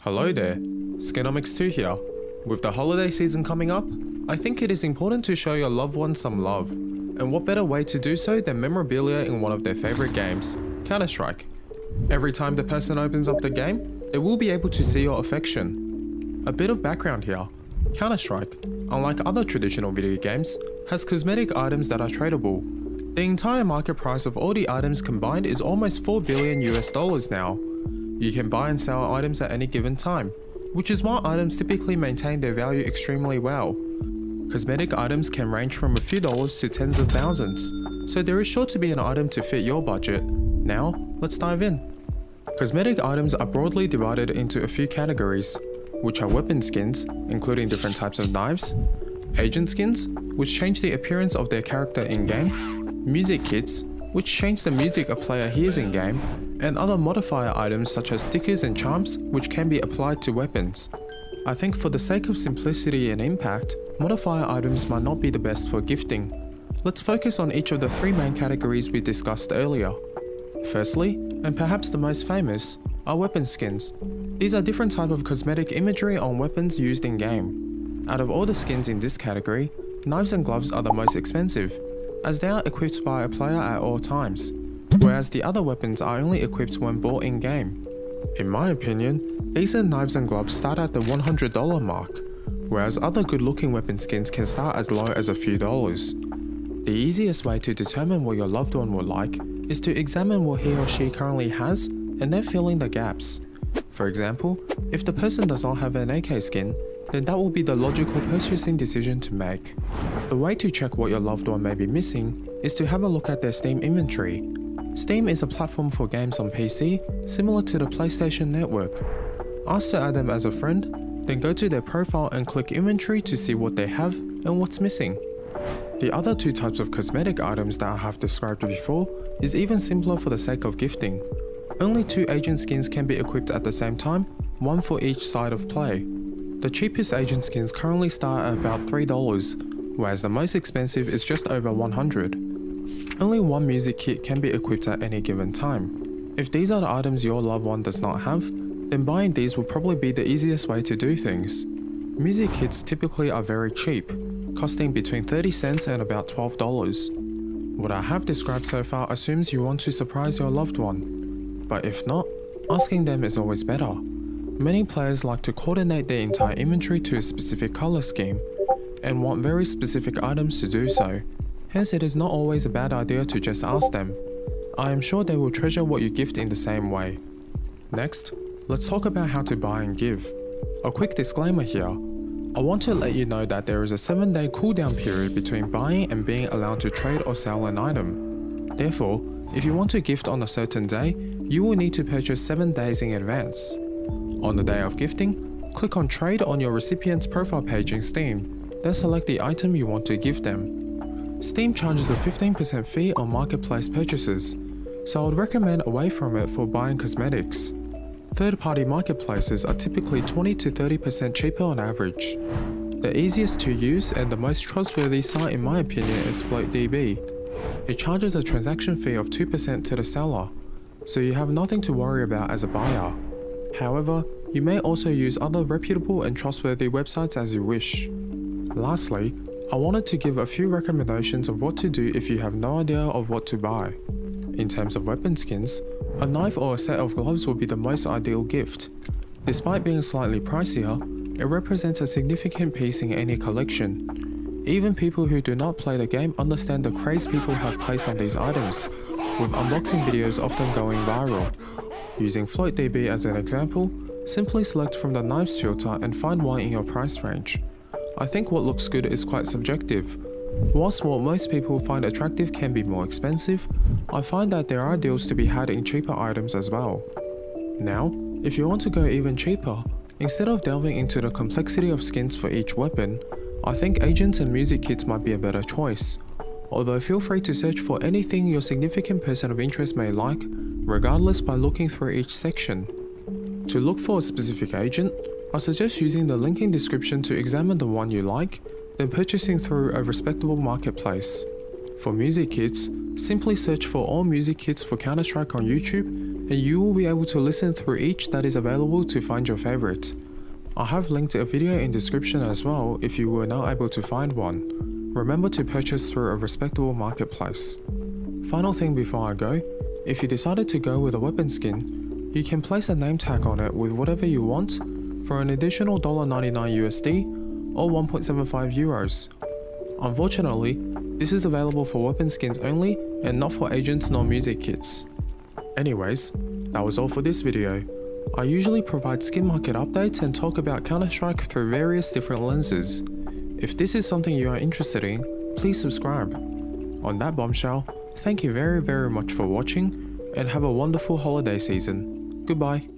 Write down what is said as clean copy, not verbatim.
Hello there, Skinomics2 here. With the holiday season coming up, I think it is important to show your loved ones some love. And what better way to do so than memorabilia in one of their favorite games, Counter-Strike. Every time the person opens up the game, they will be able to see your affection. A bit of background here. Counter-Strike, unlike other traditional video games, has cosmetic items that are tradable. The entire market price of all the items combined is almost $4 billion now. You can buy and sell items at any given time, which is why items typically maintain their value extremely well. Cosmetic items can range from a few dollars to tens of thousands, so there is sure to be an item to fit your budget. Now, let's dive in. Cosmetic items are broadly divided into a few categories, which are weapon skins, including different types of knives, agent skins, which change the appearance of their character in-game, music kits, which change the music a player hears in-game, and other modifier items such as stickers and charms, which can be applied to weapons. I think for the sake of simplicity and impact, modifier items might not be the best for gifting. Let's focus on each of the three main categories we discussed earlier. Firstly, and perhaps the most famous, are weapon skins. These are different types of cosmetic imagery on weapons used in-game. Out of all the skins in this category, knives and gloves are the most expensive, as they are equipped by a player at all times, whereas the other weapons are only equipped when bought in-game. In my opinion, decent knives and gloves start at the $100 mark, whereas other good-looking weapon skins can start as low as a few dollars. The easiest way to determine what your loved one will like is to examine what he or she currently has and then fill in the gaps. For example, if the person does not have an AK skin, then that will be the logical purchasing decision to make. The way to check what your loved one may be missing is to have a look at their Steam inventory. Steam is a platform for games on PC, similar to the PlayStation Network. Ask to add them as a friend, then go to their profile and click inventory to see what they have and what's missing. The other two types of cosmetic items that I have described before is even simpler for the sake of gifting. Only 2 agent skins can be equipped at the same time, one for each side of play. The cheapest agent skins currently start at about $3, whereas the most expensive is just over $100. Only one music kit can be equipped at any given time. If these are the items your loved one does not have, then buying these will probably be the easiest way to do things. Music kits typically are very cheap, costing between 30 cents and about $12. What I have described so far assumes you want to surprise your loved one, but if not, asking them is always better. Many players like to coordinate their entire inventory to a specific color scheme, and want very specific items to do so. Hence, it is not always a bad idea to just ask them. I am sure they will treasure what you gift in the same way. Next, let's talk about how to buy and give. A quick disclaimer here. I want to let you know that there is a 7-day cooldown period between buying and being allowed to trade or sell an item. Therefore, if you want to gift on a certain day, you will need to purchase 7 days in advance. On the day of gifting, click on Trade on your recipient's profile page in Steam, then select the item you want to gift them. Steam charges a 15% fee on marketplace purchases, so I would recommend away from it for buying cosmetics. Third-party marketplaces are typically 20 to 30% cheaper on average. The easiest to use and the most trustworthy site in my opinion is FloatDB. It charges a transaction fee of 2% to the seller, so you have nothing to worry about as a buyer. However, you may also use other reputable and trustworthy websites as you wish. Lastly, I wanted to give a few recommendations of what to do if you have no idea of what to buy. In terms of weapon skins, a knife or a set of gloves will be the most ideal gift. Despite being slightly pricier, it represents a significant piece in any collection. Even people who do not play the game understand the craze people have placed on these items, with unboxing videos often going viral. Using FloatDB as an example, simply select from the knives filter and find one in your price range. I think what looks good is quite subjective. Whilst what most people find attractive can be more expensive, I find that there are deals to be had in cheaper items as well. Now, if you want to go even cheaper, instead of delving into the complexity of skins for each weapon, I think agents and music kits might be a better choice. Although feel free to search for anything your significant person of interest may like, regardless by looking through each section. To look for a specific agent, I suggest using the link in description to examine the one you like, then purchasing through a respectable marketplace. For music kits, simply search for all music kits for Counter-Strike on YouTube and you will be able to listen through each that is available to find your favorite. I have linked a video in description as well if you were not able to find one. Remember to purchase through a respectable marketplace. Final thing before I go, if you decided to go with a weapon skin, you can place a name tag on it with whatever you want for an additional $1.99 USD or 1.75 euros. Unfortunately, this is available for weapon skins only and not for agents nor music kits. Anyways, that was all for this video. I usually provide skin market updates and talk about Counter-Strike through various different lenses. If this is something you are interested in, please subscribe. On that bombshell, thank you very much for watching and have a wonderful holiday season. Goodbye.